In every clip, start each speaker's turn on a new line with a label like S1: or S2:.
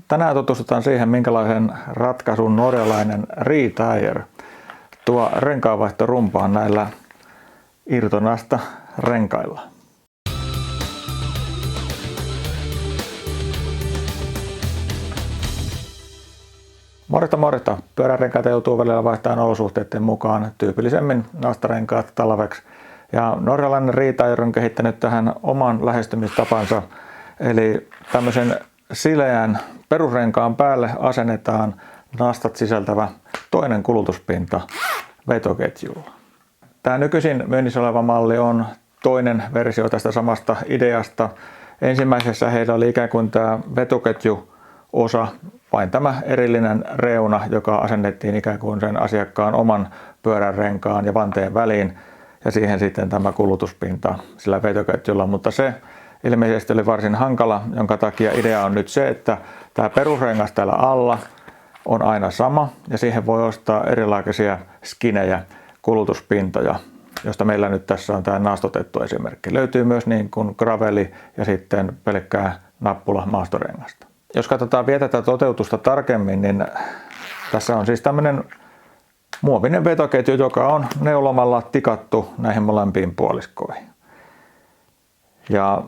S1: tänään tutustutaan siihen, minkälaisen ratkaisun norjalainen ReTire tuo renkaanvaihtorumpaan näillä irtonasta renkailla. Morjesta. Pyörärenkaita joutuu välillä vaihtamaan olosuhteiden mukaan, tyypillisemmin nastarenkaat talveksi. Ja norjalainen ReTire on kehittänyt tähän oman lähestymistapansa, eli tämmöisen sileän perusrenkaan päälle asennetaan nastat sisältävä toinen kulutuspinta vetoketjulla. Tämä nykyisin myynnissä oleva malli on toinen versio tästä samasta ideasta. Ensimmäisessä heillä oli ikään kuin tämä vetoketjuosa, vain tämä erillinen reuna, joka asennettiin ikään kuin sen asiakkaan oman pyörän renkaan ja vanteen väliin, ja siihen sitten tämä kulutuspinta sillä vetoketjulla, mutta se ilmeisesti oli varsin hankala, jonka takia idea on nyt se, että tämä perusrengas täällä alla on aina sama, ja siihen voi ostaa erilaisia skinejä, kulutuspintoja, josta meillä nyt tässä on tämä nastotettu esimerkki. Löytyy myös niin kuin graveli ja sitten pelkkää nappula maastorengasta. Jos katsotaan vielä tätä toteutusta tarkemmin, niin tässä on siis tämmöinen muovinen vetoketju, joka on neulomalla tikattu näihin molempiin puoliskoihin. Ja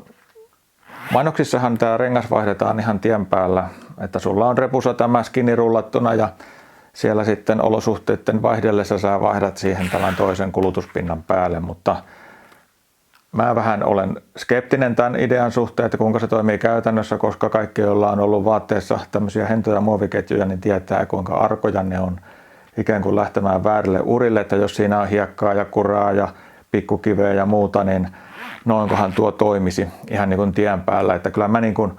S1: mainoksissahan tämä rengas vaihdetaan ihan tien päällä, että sulla on repussa tämä skini rullattuna ja siellä sitten olosuhteiden vaihdellessa sä vaihdat siihen tämän toisen kulutuspinnan päälle, mutta mä vähän olen skeptinen tämän idean suhteen, että kuinka se toimii käytännössä, koska kaikki, joilla on ollut vaatteessa tämmöisiä hentoja muoviketjuja, niin tietää, kuinka arkoja ne on ikään kuin lähtemään väärille urille, että jos siinä on hiekkaa ja kuraa ja pikkukiveä ja muuta, niin noinkohan tuo toimisi ihan niin kuin tien päällä, että kyllä mä niin kuin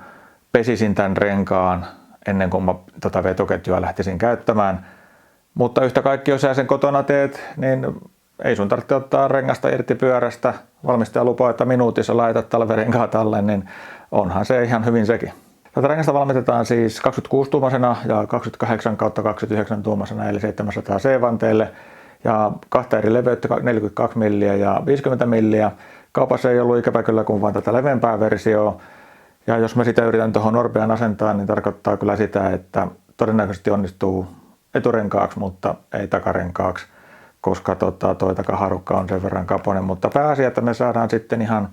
S1: pesisin tämän renkaan ennen kuin mä tota vetoketjua lähtisin käyttämään, mutta yhtä kaikki, jos sä sen kotona teet, niin ei sun tarvitse ottaa rengasta irti pyörästä, valmistaja lupaa, että minuutissa laitat talverenkaat alle, niin onhan se ihan hyvin sekin. Tätä rengasta valmistetaan siis 26-tuumaisena ja 28/29-tuumaisena eli 700 C-vanteille ja kahta eri leveyttä, 42 milliä ja 50 milliä. Kaupassa ei ollut ikävä kyllä kuin vain tätä leveämpää versiota. Ja jos mä sitä yritän tuohon Norbeaan asentaa, niin tarkoittaa kyllä sitä, että todennäköisesti onnistuu eturenkaaksi, mutta ei takarenkaaksi, koska toi takaharukka on sen verran kapoinen. Mutta pääasia, että me saadaan sitten ihan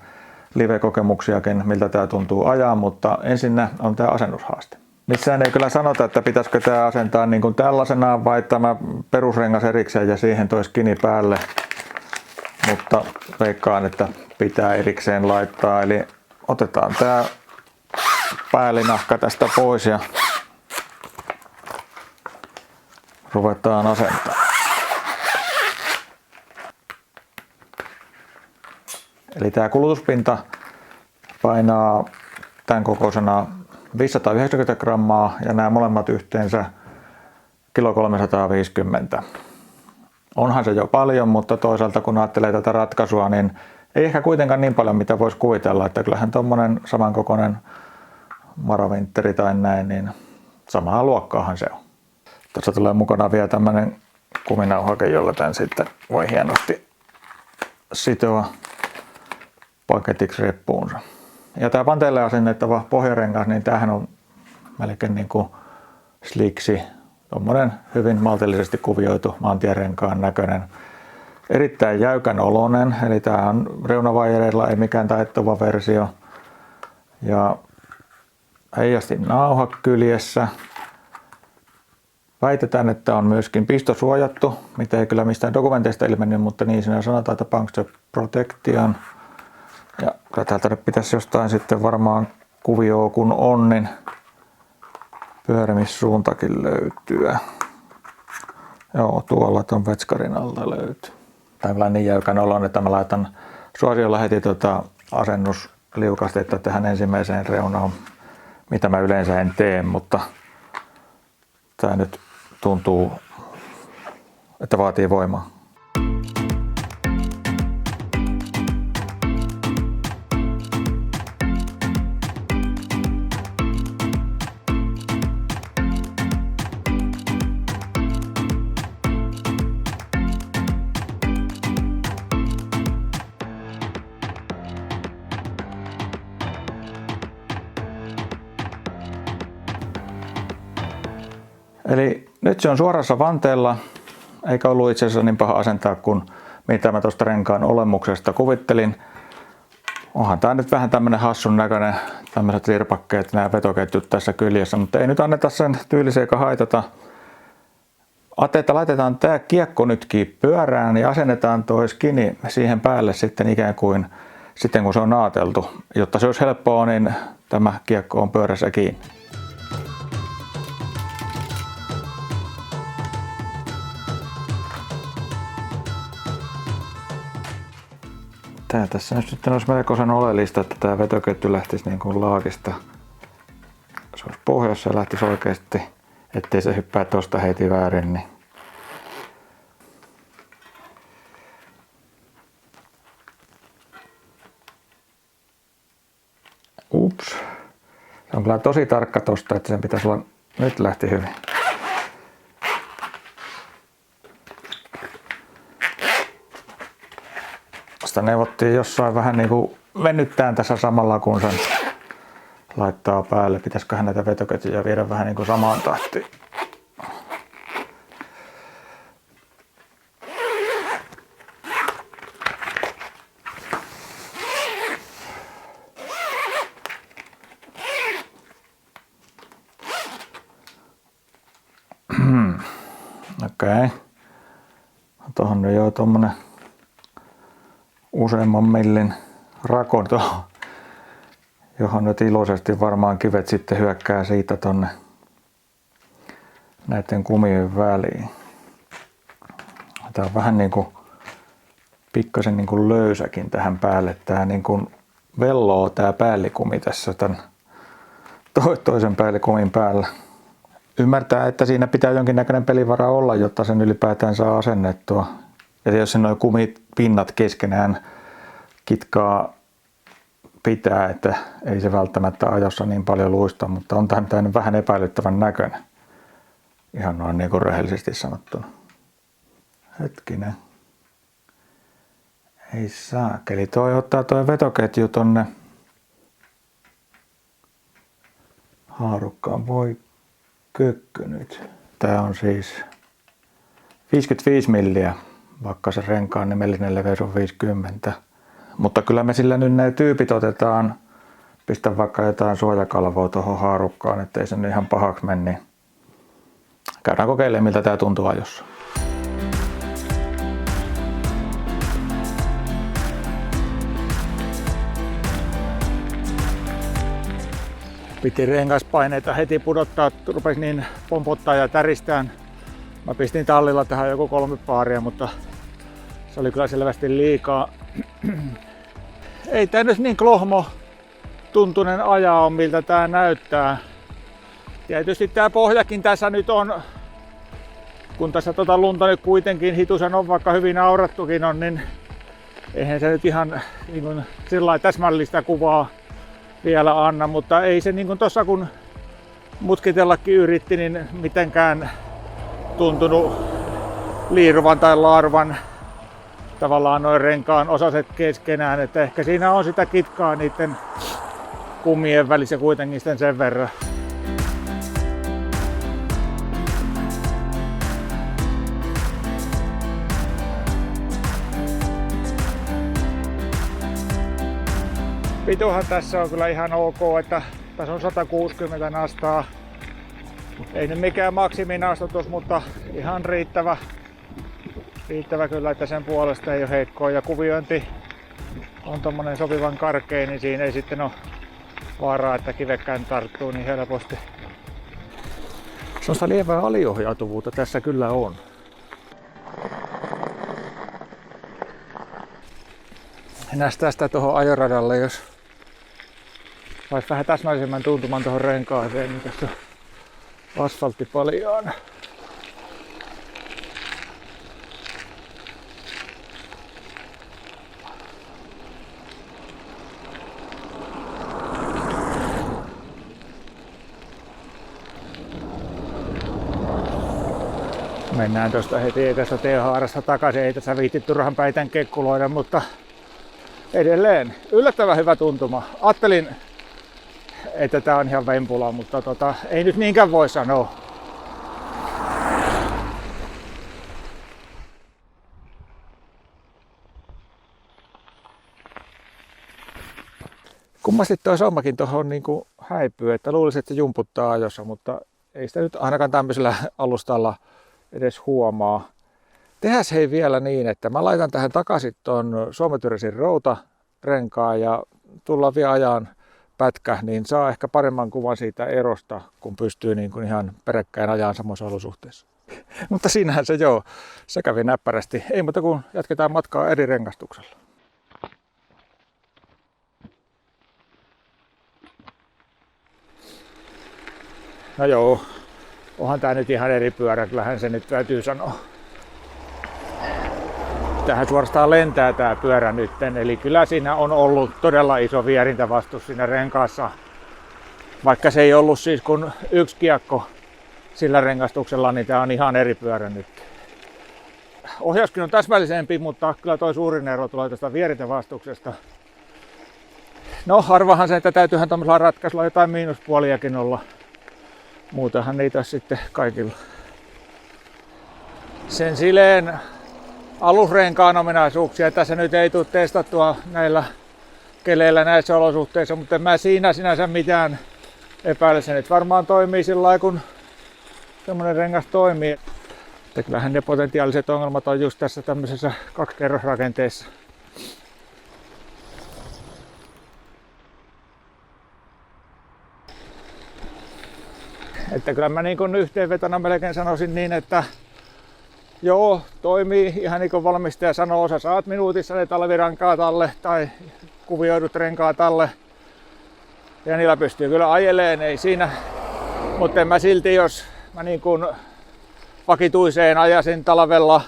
S1: live-kokemuksiakin, miltä tämä tuntuu ajaa, mutta ensinnä on tämä asennushaaste. Missään ei kyllä sanota, että pitäisikö tämä asentaa niin kuin tällaisenaan vai tämä perusrengas erikseen ja siihen toi skini päälle, mutta veikkaan, että pitää erikseen laittaa. Eli otetaan tämä päällinahka tästä pois ja ruvetaan asentamaan. Eli tämä kulutuspinta painaa tämän kokoisena 590 grammaa ja nämä molemmat yhteensä 350 kg. Onhan se jo paljon, mutta toisaalta kun ajattelee tätä ratkaisua, niin ei ehkä kuitenkaan niin paljon, mitä voisi kuvitella, että kyllähän tuommoinen samankokoinen Marovinteri tai näin, niin samaa luokkaahan se on. Tässä tulee mukana vielä tämmöinen kuminauhake, jolla tämän sitten voi hienosti sitoa paketiksi reppuunsa. Ja tämä vanteelle asennettava pohjarengas, niin tämähän on melkein niin kuin sliksi, tommonen hyvin maltillisesti kuvioitu maantierenkaan näköinen. Erittäin jäykän oloinen, eli tämä on reunavaijereilla ei mikään taittuva versio. Ja heijastin nauha kyljessä. Väitetään, että on myöskin pistosuojattu, mitä ei kyllä mistään dokumenteista ilmennyt, mutta niin siinä sanotaan, että puncture protection. Ja kyllä täältä nyt pitäisi jostain sitten varmaan kuvioon kun on, niin pyörimissuuntakin löytyä. Joo, tuolla tuon vetskarin alta löytyy. Tämä on niin jäykän olon, että mä laitan suosiolla heti asennusliukastetta tähän ensimmäiseen reunaan, mitä mä yleensä en tee, mutta tämä nyt tuntuu, että vaatii voimaa. Eli nyt se on suorassa vanteella, eikä ollut itse asiassa niin paha asentaa kuin mitä mä tuosta renkaan olemuksesta kuvittelin. Onhan tää nyt vähän tämmönen hassun näköinen, tämmöiset virpakkeet, nämä vetoketjut tässä kyljessä, mutta ei nyt anneta sen tyylisiä eikä haitata. Ajattelin, että laitetaan tää kiekko nytkin pyörään ja asennetaan toi skini siihen päälle sitten ikään kuin sitten kun se on naateltu. Jotta se olisi helppoa, niin tämä kiekko on pyörässä kiinni. Tää tässä nyt sitten olisi melkoisen oleellista, että tämä vetoketju lähtisi niin kuin laakista. Se olisi pohjassa ja lähtisi oikeasti, ettei se hyppää tosta heti väärin. Niin. Ups. Se on kyllä tosi tarkka tosta, että sen pitäisi olla... Nyt lähti hyvin. Sitä neuvottiin jossain vähän niinku venyttään tässä samalla kun sen laittaa päälle. Pitäisiköhän näitä vetoketjuja viedä vähän niinku samaan tahtiin. Okei. Tuohon nyt jo tommonen useamman millin rako, johon nyt iloisesti varmaan kivet sitten hyökkää siitä tonne näiden kumien väliin. Tää on vähän niinku pikkasen niinku löysäkin tähän päälle. Tää niinku velloo tää päällikumi tässä tän toisen päälikumin päällä. Ymmärtää, että siinä pitää jonkinnäköinen pelivara olla, jotta sen ylipäätään saa asennettua. Ja jos nuo kumipinnat keskenään kitkaa pitää, että ei se välttämättä ajossa niin paljon luista, mutta on tämä vähän epäilyttävän näköinen. Ihan noin niin kuin rehellisesti sanottuna. Hetkinen. Ei saakeli. Toi ottaa toi vetoketju tonne haarukkaan. Voi kökkö nyt. Tää on siis 55 milliä, vaikka se renkaan nimellinen leveys on 50. Mutta kyllä me sillä nyt ne tyypit otetaan. Pistä vaikka jotain suojakalvoa tuohon haarukkaan, ettei se nyt ihan pahaksi mene. Niin käydään kokeilemaan, miltä tää tuntuu ajossa. Piti rengaspaineita heti pudottaa, rupesi niin pompottaa ja täristään. Mä pistin tallilla tähän joku 3 paaria, mutta se oli kyllä selvästi liikaa. Ei tää nyt niin klohmo tuntunen ajaa on, miltä tää näyttää. Tietysti tää pohjakin tässä nyt on, kun tässä lunta nyt kuitenkin hitusen on, vaikka hyvin aurattukin on, niin eihän se nyt ihan niin kuin sillä täsmällistä kuvaa vielä anna, mutta ei se niin kuin tossa kun mutkitellakin yritti, niin mitenkään tuntunut liiruvan tai laaruvan tavallaan noin renkaan osaset keskenään, että ehkä siinä on sitä kitkaa niiden kumien välissä kuitenkin sitten sen verran. Pituhan tässä on kyllä ihan ok, että tässä on 160 nastaa. Ei nyt mikään maksiminastatus, mutta ihan riittävä kyllä, että sen puolesta ei ole heikkoa. Ja kuviointi on tommonen sopivan karkea, niin siinä ei sitten ole vaaraa, että kivekkään tarttuu niin helposti. Sellaista lievää aliohjautuvuutta tässä kyllä on. Mennään tästä tuohon ajoradalle, jos saisi vähän täsmällisemmän tuntuman tuohon renkaaseen, niin tässä on asfaltti paljon. Mennään tuosta heti tästä T-haarasta takaisin, ei tässä viitti turhan päitän kekkuloida, mutta edelleen yllättävän hyvä tuntuma. Ajattelin, että tää on ihan vempula, mutta ei nyt niinkään voi sanoa. Kummasti tuo sommakin tuohon niin häipyy, että luulisin, että se jumputtaa ajossa, mutta ei sitä nyt ainakaan tämmöisellä alustalla edes huomaa. Tehäs hei vielä niin, että mä laitan tähän takaisin tuon Suomi-Tyresin routarenkaan ja tullaan vielä ajan pätkä, niin saa ehkä paremman kuvan siitä erosta, kun pystyy niin kuin ihan peräkkäin ajaan samoissa olosuhteissa. Mutta siinähän se joo, se kävi näppärästi. Ei muuta kuin jatketaan matkaa eri rengastuksella. No joo, onhan tää nyt ihan eri pyörä, kyllähän se nyt täytyy sanoa. Tähän suorastaan lentää tää pyörä nytten, eli kyllä siinä on ollut todella iso vierintävastus siinä renkaassa. Vaikka se ei ollut siis kun yksi kiekko sillä rengastuksella, niin tää on ihan eri pyörä nyt. Ohjauskin on täsmällisempi, mutta kyllä toi suurin ero tulee tästä vierintävastuksesta. No harvahan se, että täytyyhän tommosella ratkaisulla jotain miinuspuoliakin olla. Muutahan niitä sitten kaikilla. Sen sileen alusrenkaan ominaisuuksia tässä nyt ei tule testattua näillä keleillä näissä olosuhteissa, mutta en mä siinä sinänsä mitään epäile. Se nyt varmaan toimii sillä lailla, kun semmonen rengas toimii. Että kyllähän ne potentiaaliset ongelmat on just tässä tämmöisessä kaksikerrosrakenteessa. Että kyllä mä niin kuin yhteenvetona melkein sanoisin niin, että joo, toimii ihan niin kuin valmistaja sanoo, osa saat minuutissa ne talvirenkaat alle tai kuvioidut renkaat alle. Ja niillä pystyy kyllä ajeleen, ei siinä. Mutta en mä silti, jos mä niin kuin vakituiseen ajasin talvella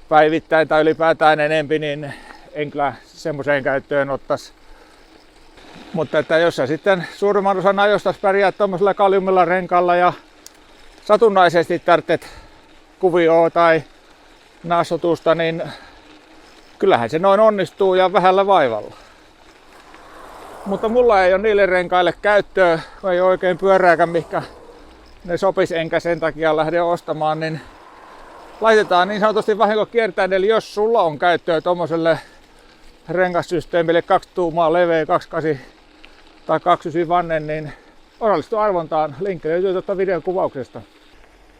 S1: päivittäin tai ylipäätään enempi, niin en kyllä semmoiseen käyttöön ottaisi. Mutta että jos sä sitten suurimman osan ajosta pärjäät tuommoisella kaliumilla renkaalla ja satunnaisesti tarvitset kuvioa tai nassotusta, niin kyllähän se noin onnistuu ja vähällä vaivalla. Mutta mulla ei ole niille renkaille käyttöä, kun ei oikein pyörääkään mihinkä ne sopis, enkä sen takia lähde ostamaan, niin laitetaan niin sanotusti vahinkokiertäen. Eli jos sulla on käyttöä tommoselle rengassysteemille 2 tuumaa leveä 28 tai 29 vannen, niin osallistu arvontaan. Linkki löytyy tuosta videon kuvauksesta.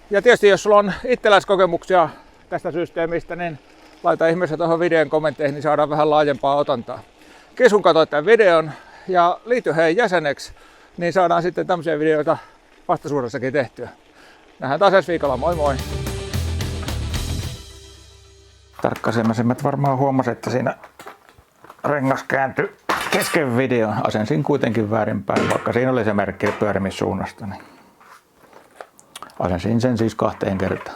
S1: Ja tietysti jos sulla on itseläiskokemuksia tästä systeemistä, niin laita ihmeessä tuohon videon kommentteihin, niin saadaan vähän laajempaa otantaa. Kiitos kun katsoit tämän videon ja liity hei jäseneksi, niin saadaan sitten tämmöisiä videoita vastasuudessakin tehtyä. Nähdään taas ensi viikolla, moi moi! Tarkkaisemmat varmaan huomasi, että siinä rengas kääntyi kesken videon. Asensin kuitenkin väärinpäin, vaikka siinä oli se merkki pyörimissuunnasta. Niin asensin sen siis 2 kertaa.